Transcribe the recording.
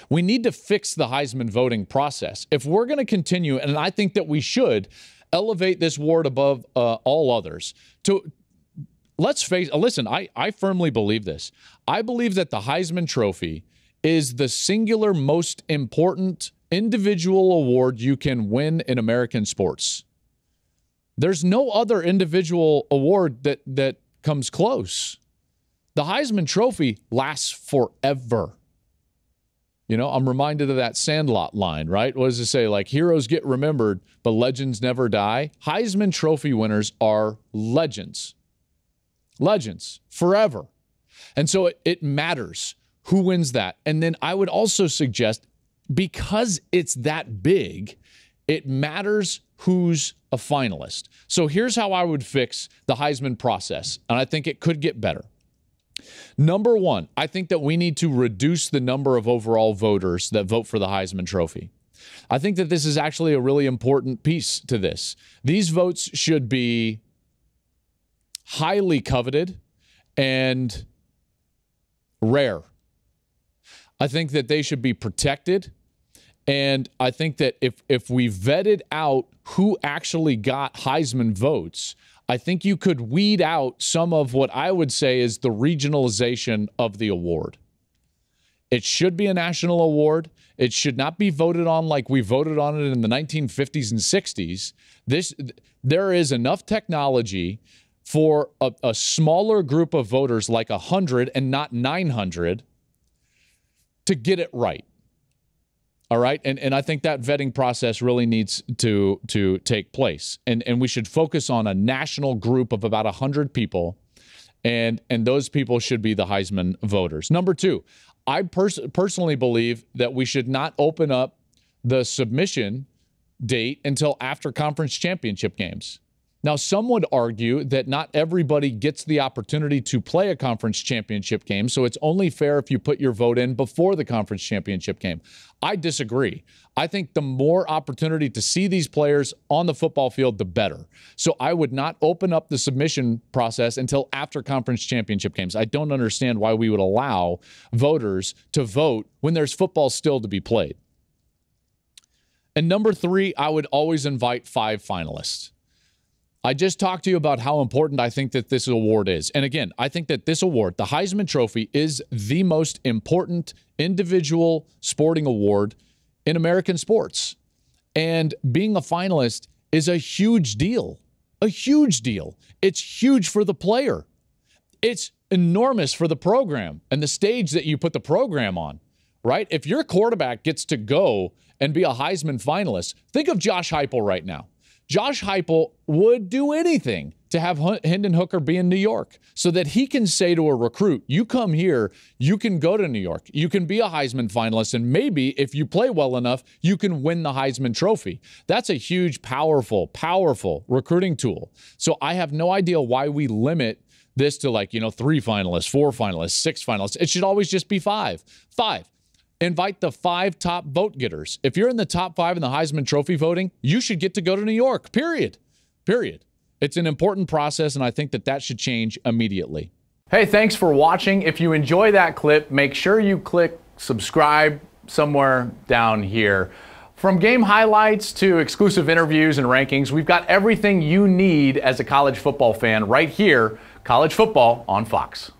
We need to fix the Heisman voting process. If we're going to continue, and I think that we should elevate this award above all others, let's face it, listen, I firmly believe this. I believe that the Heisman Trophy is the singular most important individual award you can win in American sports. There's no other individual award that comes close. The Heisman Trophy lasts forever. You know, I'm reminded of that Sandlot line, right? What does it say? Like, heroes get remembered, but legends never die. Heisman Trophy winners are legends. Legends forever. And so it matters who wins that. And then I would also suggest, because it's that big, it matters who's a finalist. So here's how I would fix the Heisman process, and I think it could get better. Number one, I think that we need to reduce the number of overall voters that vote for the Heisman Trophy. I think that this is actually a really important piece to this. These votes should be highly coveted and rare. I think that they should be protected. And I think that if we vetted out who actually got Heisman votes, I think you could weed out some of what I would say is the regionalization of the award. It should be a national award. It should not be voted on like we voted on it in the 1950s and 60s. There is enough technology for a smaller group of voters, like 100 and not 900, to get it right. All right. And I think that vetting process really needs to take place. And we should focus on a national group of about 100 people. And those people should be the Heisman voters. Number two, I personally believe that we should not open up the submission date until after conference championship games. Now, some would argue that not everybody gets the opportunity to play a conference championship game, so it's only fair if you put your vote in before the conference championship game. I disagree. I think the more opportunity to see these players on the football field, the better. So I would not open up the submission process until after conference championship games. I don't understand why we would allow voters to vote when there's football still to be played. And number three, I would always invite 5 finalists. I just talked to you about how important I think that this award is. And again, I think that this award, the Heisman Trophy, is the most important individual sporting award in American sports. And being a finalist is a huge deal. A huge deal. It's huge for the player. It's enormous for the program and the stage that you put the program on, right? If your quarterback gets to go and be a Heisman finalist, think of Josh Heupel right now. Josh Heupel would do anything to have Hendon Hooker be in New York so that he can say to a recruit, you come here, you can go to New York, you can be a Heisman finalist, and maybe if you play well enough, you can win the Heisman Trophy. That's a huge, powerful, powerful recruiting tool. So I have no idea why we limit this to 3 finalists, 4 finalists, 6 finalists. It should always just be 5. 5. Invite the 5 top vote getters. If you're in the top 5 in the Heisman Trophy voting, you should get to go to New York, period. Period. It's an important process, and I think that should change immediately. Hey, thanks for watching. If you enjoy that clip, make sure you click subscribe somewhere down here. From game highlights to exclusive interviews and rankings, we've got everything you need as a college football fan right here, College Football on Fox.